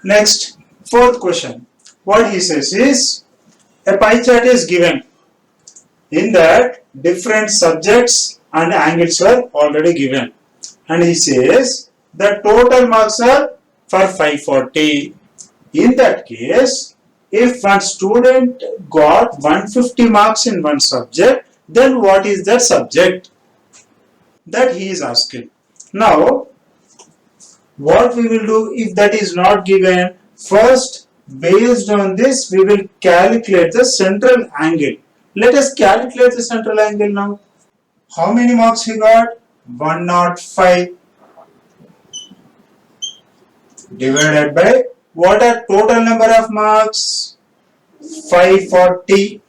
Next, fourth question. What he says is, a pie chart is given. In that, different subjects and angles were already given. And he says, the total marks are for 540. In that case, if one student got 150 marks in one subject, then what is that subject? That he is asking. Now, what we will do if that is not given? First, based on this, we will calculate the central angle. Let us calculate the central angle now. How many marks he got? 105 divided by what are total number of marks? 540.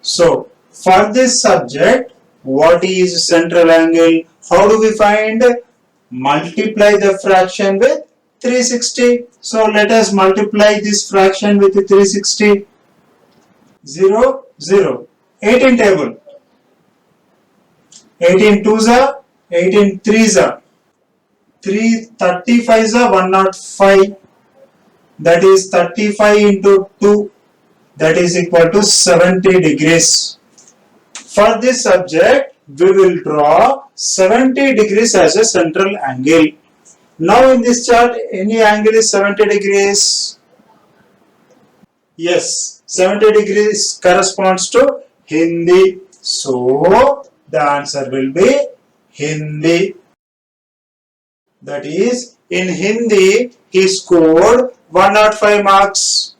So, for this subject, what is central angle? How do we find? Multiply the fraction with 360. So, let us multiply this fraction with 360. 0, 0. 18 table. 18 2s are, 18 3s are. 335s are 105. That is 35 into 2. That is equal to 70 degrees. For this subject, we will draw 70 degrees as a central angle. Now in this chart, any angle is 70 degrees. Yes, 70 degrees corresponds to Hindi. So, the answer will be Hindi. That is, in Hindi, he scored 105 marks.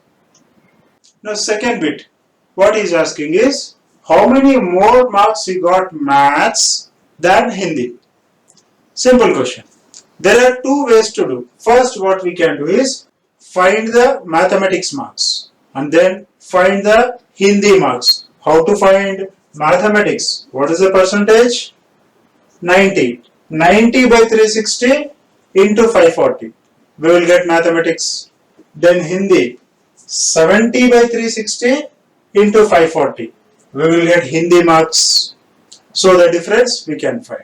Now, second bit, what he is asking is, how many more marks he got maths than Hindi? Simple question. There are two ways to do. First, what we can do is, find the mathematics marks and then find the Hindi marks. How to find mathematics? What is the percentage? 90. 90 by 360 into 540. We will get mathematics. Then Hindi. 70 by 360 into 540. We will get Hindi marks. So the difference we can find.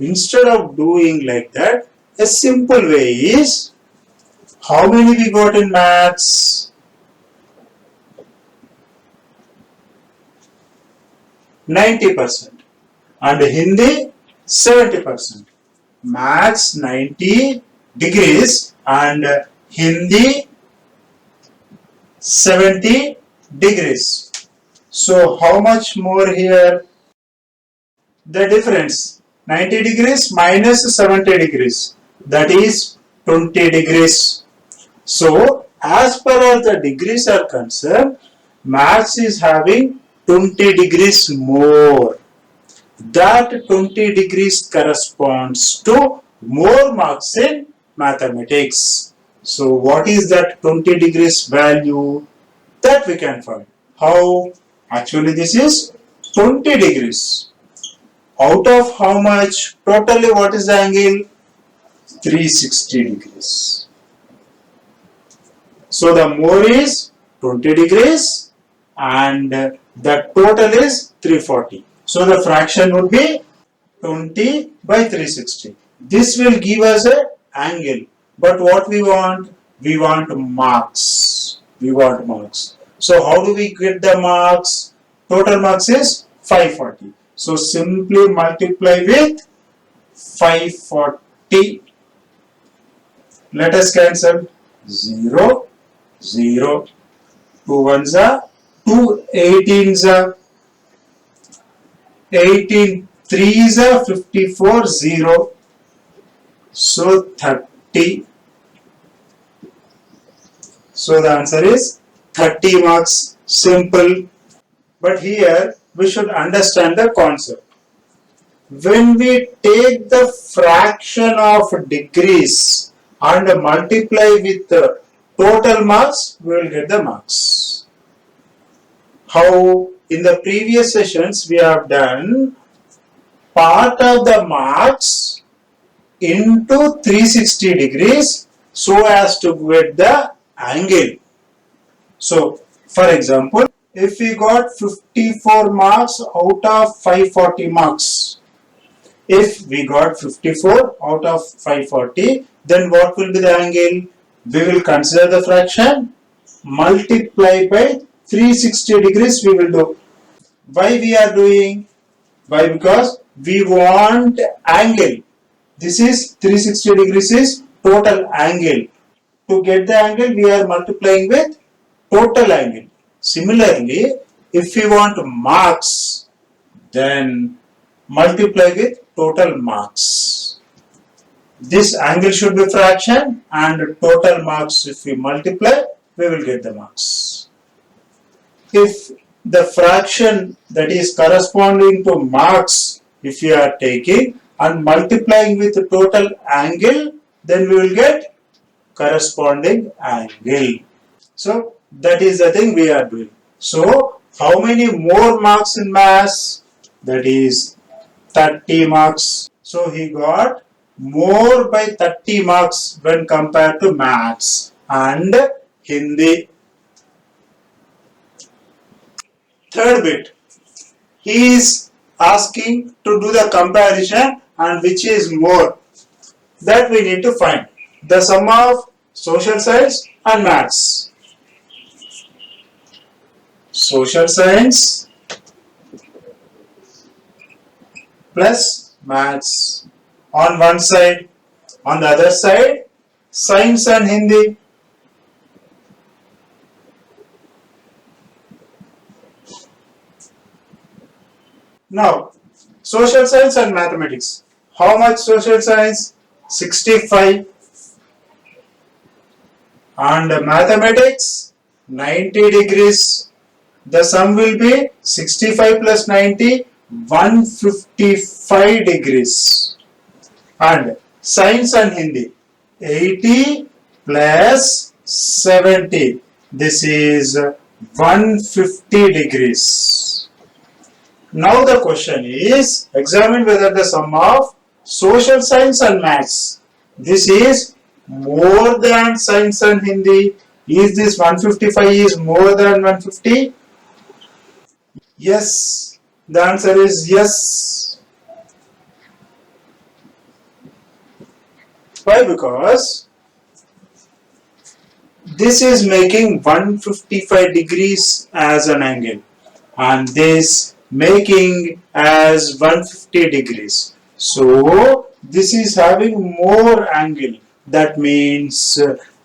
Instead of doing like that, a simple way is, how many we got in maths? 90%. And Hindi 70%. Maths 90 degrees and Hindi 70 degrees. So how much more here? The difference 90 degrees minus 70 degrees, that is 20 degrees. So as per as the degrees are concerned, maths is having 20 degrees more. That 20 degrees corresponds to more marks in mathematics. So what is that 20 degrees value? That we can find. How? Actually this is 20 degrees. Out of how much? Totally what is the angle? 360 degrees. So the more is 20 degrees and the total is 340. So the fraction would be 20 by 360. This will give us an angle. But what we want? We want marks. We want marks. So how do we get the marks? Total marks is 540. So simply multiply with 540. Let us cancel. 0, 0. 2 1s are 2 18s are 18 3s are 54 0. So 30. So the answer is 30 marks. Simple. But here we should understand the concept. When we take the fraction of degrees and multiply with the total marks, we will get the marks. How? In the previous sessions we have done part of the marks into 360 degrees so as to get the angle. So, for example, if we got 54 marks out of 540 marks, If we got 54 out of 540, then what will be the angle? We will consider the fraction, multiply by 360 degrees we will do. Why we are doing? Why? Because we want angle. This is 360 degrees is total angle. To get the angle, we are multiplying with total angle. Similarly, if we want marks, then multiply with total marks. This angle should be fraction and total marks, if we multiply, we will get the marks. If the fraction that is corresponding to marks, if we are taking and multiplying with the total angle, then we will get corresponding angle. So that is the thing we are doing. So how many more marks in maths? That is 30 marks. So he got more by 30 marks when compared to maths and Hindi. Third bit, he is asking to do the comparison and which is more. That we need to find. The sum of social science and maths. Social science plus maths on one side, on the other side science and Hindi. Now social science and mathematics. How much social science? 65 and mathematics 90 degrees. The sum will be 65 plus 90, 155 degrees. And science and Hindi 80 plus 70. This is 150 degrees. Now the question is, examine whether the sum of social science and maths, this is more than science and Hindi. Is this 155 is more than 150? Yes. The answer is yes. Why? Because this is making 155 degrees as an angle and this making as 150 degrees. So this is having more angle. That means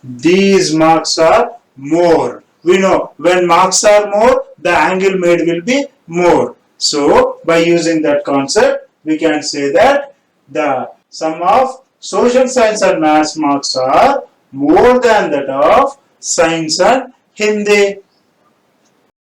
these marks are more. We know when marks are more, the angle made will be more. So by using that concept, we can say that the sum of social science and maths marks are more than that of science and Hindi.